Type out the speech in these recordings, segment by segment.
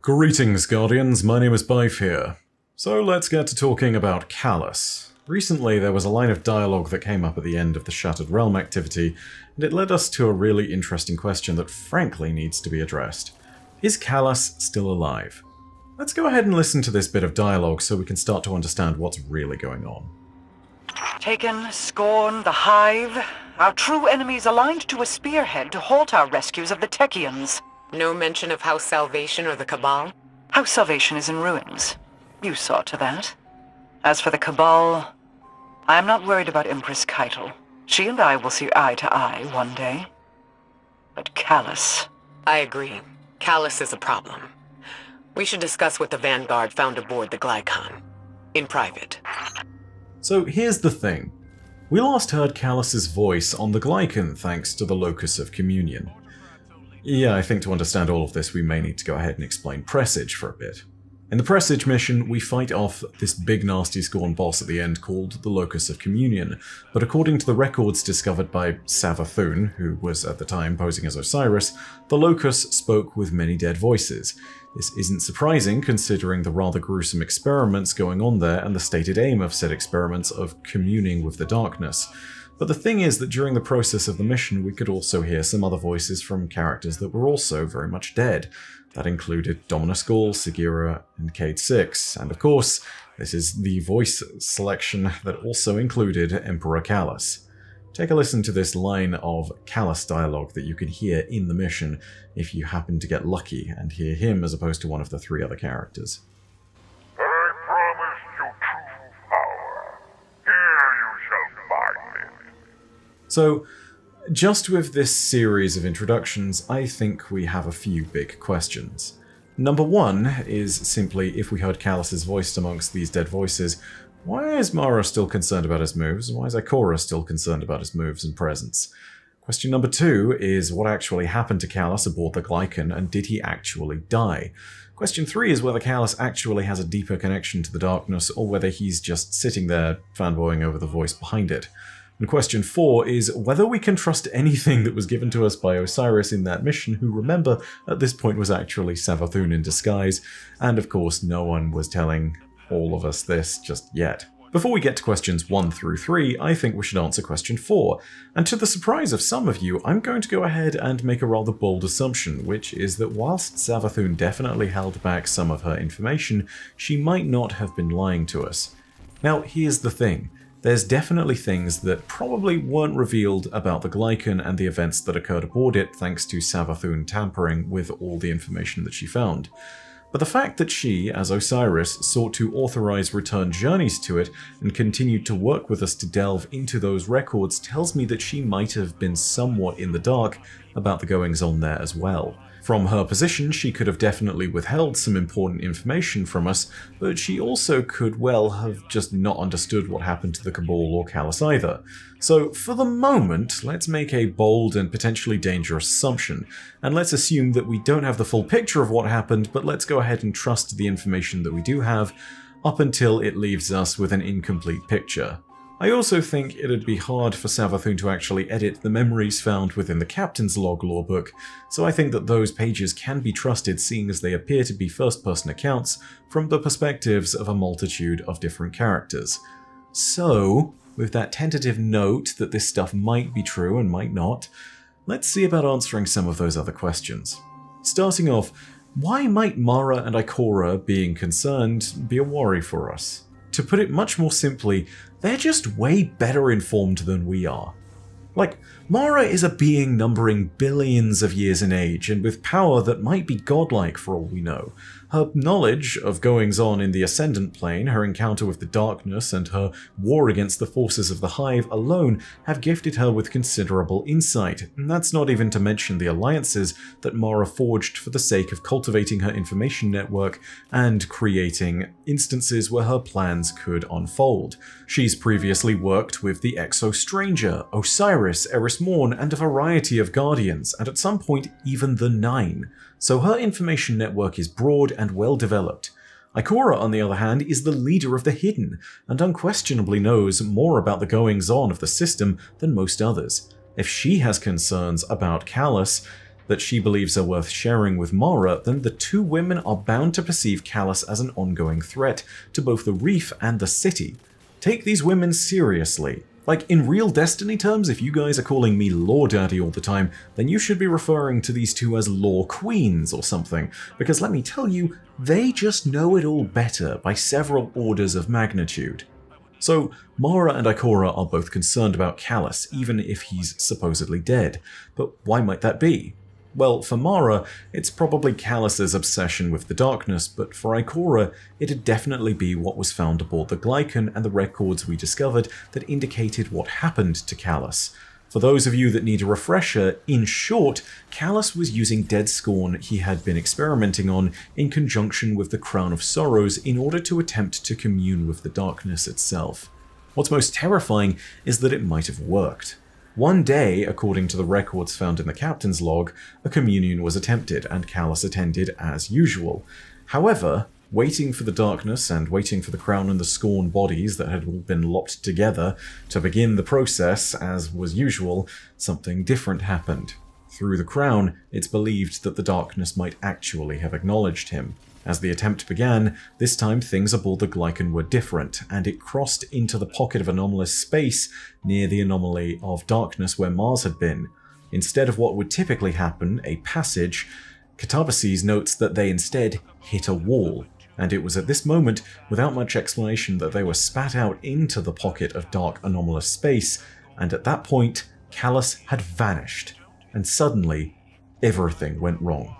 Greetings, Guardians, my name is Bife here. So let's get to talking about Calus. Recently there was a line of dialogue that came up at the end of the Shattered Realm activity, and it led us to a really interesting question that frankly needs to be addressed. Is Calus still alive? Let's go ahead and listen to this bit of dialogue so we can start to understand what's really going on. Taken, Scorn, the Hive, our true enemies aligned to a spearhead to halt our rescues of the Techians. No mention of House Salvation or the Cabal? House Salvation is in ruins. You saw to that. As for the Cabal, I am not worried about Empress Keitel. She and I will see eye to eye one day. But Calus... I agree. Calus is a problem. We should discuss what the Vanguard found aboard the Glykon. In private. So here's the thing. We last heard Calus's voice on the Glykon thanks to the Locus of Communion. Yeah, I think to understand all of this we may need to go ahead and explain Presage for a bit. In the Presage mission, we fight off this big nasty Scorn boss at the end called the Locus of Communion, but according to the records discovered by Savathun, who was at the time posing as Osiris, the Locus spoke with many dead voices. This isn't surprising considering the rather gruesome experiments going on there and the stated aim of said experiments of communing with the darkness. But the thing is that during the process of the mission we could also hear some other voices from characters that were also very much dead. That included Dominus Ghaul, Sagira, and Cayde Six, and of course, this is the voice selection that also included Emperor Calus. Take a listen to this line of Calus dialogue that you can hear in the mission if you happen to get lucky and hear him as opposed to one of the three other characters. I promised you true power. Here you shall find it. So, just with this series of introductions, I think we have a few big questions. Number one is simply, if we heard Calus's voice amongst these dead voices, why is Mara still concerned about his moves, and why is Ikora still concerned about his moves and presence? Question number two is, what actually happened to Calus aboard the Glykon, and did he actually die? Question three is whether Calus actually has a deeper connection to the darkness, or whether he's just sitting there fanboying over the voice behind it. And question four is whether we can trust anything that was given to us by Osiris in that mission, who, remember, at this point was actually Savathun in disguise, and of course no one was telling all of us this just yet. Before we get to questions 1 through 3, I think we should answer question 4, and to the surprise of some of you, I'm going to go ahead and make a rather bold assumption, which is that whilst Savathun definitely held back some of her information, she might not have been lying to us. Now, here's the thing. There's definitely things that probably weren't revealed about the Glykon and the events that occurred aboard it thanks to Savathun tampering with all the information that she found. But the fact that she, as Osiris, sought to authorize return journeys to it and continued to work with us to delve into those records tells me that she might have been somewhat in the dark about the goings-on there as well. From her position, she could have definitely withheld some important information from us, but she also could well have just not understood what happened to the Cabal or Calus either. So for the moment, let's make a bold and potentially dangerous assumption, and let's assume that we don't have the full picture of what happened, but let's go ahead and trust the information that we do have, up until it leaves us with an incomplete picture. I also think it'd be hard for Savathun to actually edit the memories found within the Captain's Log lorebook, so I think that those pages can be trusted seeing as they appear to be first-person accounts from the perspectives of a multitude of different characters. So, with that tentative note that this stuff might be true and might not, let's see about answering some of those other questions. Starting off, why might Mara and Ikora being concerned be a worry for us? To put it much more simply, they're just way better informed than we are. Like, Mara is a being numbering billions of years in age, and with power that might be godlike for all we know. Her knowledge of goings-on in the Ascendant Plane, her encounter with the darkness, and her war against the forces of the Hive alone have gifted her with considerable insight, and that's not even to mention the alliances that Mara forged for the sake of cultivating her information network and creating instances where her plans could unfold. She's previously worked with the Exo Stranger, Osiris, Eris Morn, and a variety of Guardians, and at some point even the Nine. So her information network is broad and well developed. Ikora, on the other hand, is the leader of the Hidden, and unquestionably knows more about the goings-on of the system than most others. If she has concerns about Calus, that she believes are worth sharing with Mara, then the two women are bound to perceive Callus as an ongoing threat to both the reef and the city. Take these women seriously. Like, in real Destiny terms, if you guys are calling me Law Daddy all the time, then you should be referring to these two as Law Queens or something, because let me tell you, they just know it all better by several orders of magnitude. So, Mara and Ikora are both concerned about Callus, even if he's supposedly dead. But why might that be? Well, for Mara, it's probably Callus's obsession with the darkness, but for Ikora, it'd definitely be what was found aboard the Glycon and the records we discovered that indicated what happened to Callus. For those of you that need a refresher, in short, Callus was using Dead Scorn he had been experimenting on in conjunction with the Crown of Sorrows in order to attempt to commune with the darkness itself. What's most terrifying is that it might have worked. One day, according to the records found in the captain's log, a communion was attempted and Callus attended as usual. However, waiting for the darkness and waiting for the Crown and the Scorn bodies that had all been locked together to begin the process, as was usual, something different happened. Through the Crown, it's believed that the darkness might actually have acknowledged him. As the attempt began, this time things aboard the Glycon were different, and it crossed into the pocket of anomalous space near the anomaly of darkness where Mars had been. Instead of what would typically happen, a passage, Catabases notes that they instead hit a wall, and it was at this moment, without much explanation, that they were spat out into the pocket of dark anomalous space, and at that point, Callus had vanished, and suddenly, everything went wrong.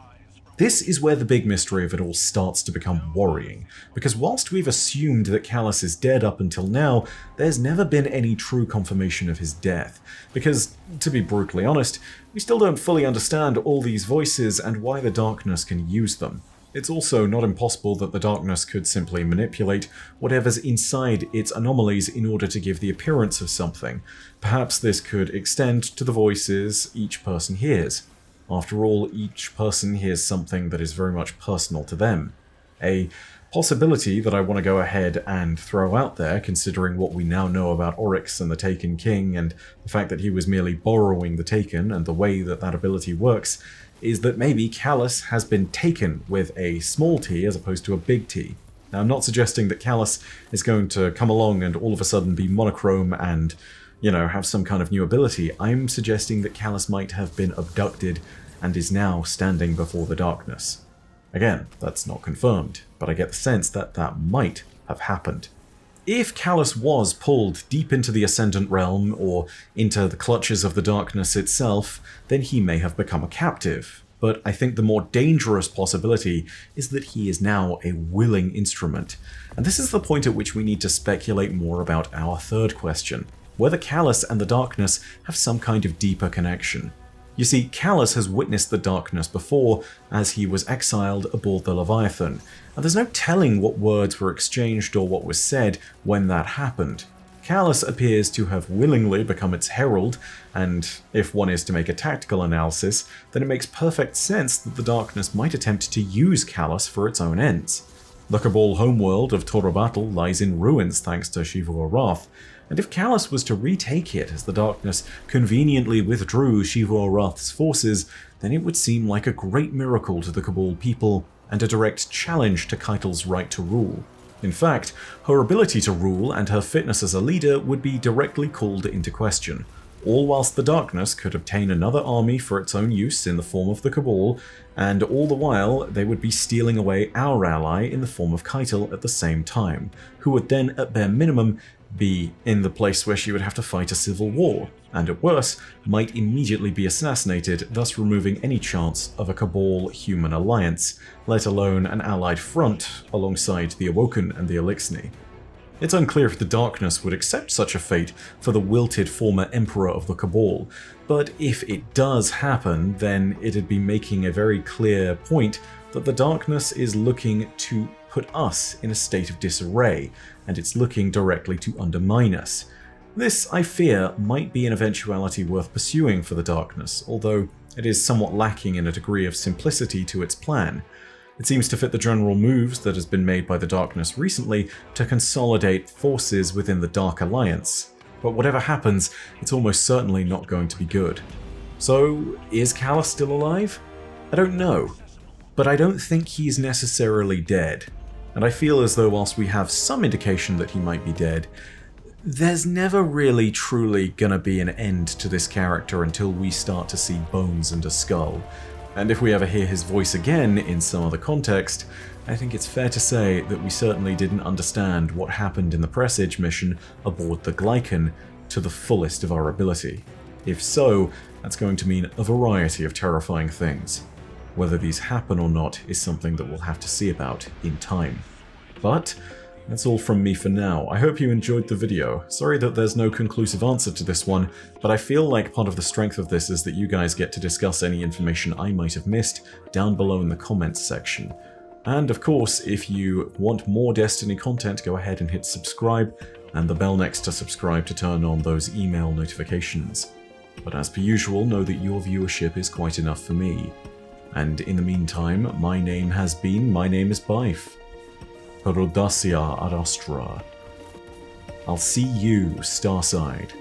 This is where the big mystery of it all starts to become worrying, because whilst we've assumed that Callus is dead up until now, there's never been any true confirmation of his death, because, to be brutally honest, we still don't fully understand all these voices and why the darkness can use them. It's also not impossible that the darkness could simply manipulate whatever's inside its anomalies in order to give the appearance of something. Perhaps this could extend to the voices each person hears. After all, each person hears something that is very much personal to them. A possibility that I want to go ahead and throw out there, considering what we now know about Oryx and the Taken King, and the fact that he was merely borrowing the Taken and the way that that ability works, is that maybe Callus has been taken with a small t as opposed to a big T. Now, I'm not suggesting that Callus is going to come along and all of a sudden be monochrome and, have some kind of new ability. I'm suggesting that Callus might have been abducted and is now standing before the darkness. Again, that's not confirmed, but I get the sense that that might have happened. If Callus was pulled deep into the Ascendant Realm or into the clutches of the darkness itself, then he may have become a captive. But I think the more dangerous possibility is that he is now a willing instrument. And this is the point at which we need to speculate more about our third question, whether Callus and the darkness have some kind of deeper connection. You see, Callus has witnessed the darkness before, as he was exiled aboard the Leviathan, and there's no telling what words were exchanged or what was said when that happened. Callus appears to have willingly become its herald, and if one is to make a tactical analysis, then it makes perfect sense that the darkness might attempt to use Callus for its own ends. The Cabal homeworld of Torobatl lies in ruins thanks to Xivu Arath, and if Callus was to retake it as the darkness conveniently withdrew Xivu Arath's forces, then it would seem like a great miracle to the Cabal people and a direct challenge to Keitel's right to rule. In fact, her ability to rule and her fitness as a leader would be directly called into question, all whilst the darkness could obtain another army for its own use in the form of the Cabal, and all the while they would be stealing away our ally in the form of Keitel at the same time, who would then, at bare minimum, be in the place where she would have to fight a civil war, and at worst, might immediately be assassinated, thus removing any chance of a Cabal-human alliance, let alone an allied front alongside the Awoken and the Elixni. It's unclear if the Darkness would accept such a fate for the wilted former Emperor of the Cabal, but if it does happen, then it'd be making a very clear point that the Darkness is looking to put us in a state of disarray, and it's looking directly to undermine us. This, I fear, might be an eventuality worth pursuing for the Darkness, although it is somewhat lacking in a degree of simplicity to its plan. It seems to fit the general moves that has been made by the Darkness recently to consolidate forces within the Dark Alliance, but whatever happens, it's almost certainly not going to be good. So, is Callus still alive? I don't know, but I don't think he's necessarily dead. And I feel as though whilst we have some indication that he might be dead, there's never really truly gonna be an end to this character until we start to see bones and a skull. And if we ever hear his voice again in some other context, I think it's fair to say that we certainly didn't understand what happened in the Presage mission aboard the Glycan to the fullest of our ability. If so, that's going to mean a variety of terrifying things. Whether these happen or not is something that we'll have to see about in time. But that's all from me for now. I hope you enjoyed the video. Sorry that there's no conclusive answer to this one, but I feel like part of the strength of this is that you guys get to discuss any information I might have missed down below in the comments section. And of course, if you want more Destiny content, go ahead and hit subscribe and the bell next to subscribe to turn on those email notifications. But as per usual, know that your viewership is quite enough for me. And in the meantime, my name is Byf. Perodacia ad Astra. I'll see you, Starside.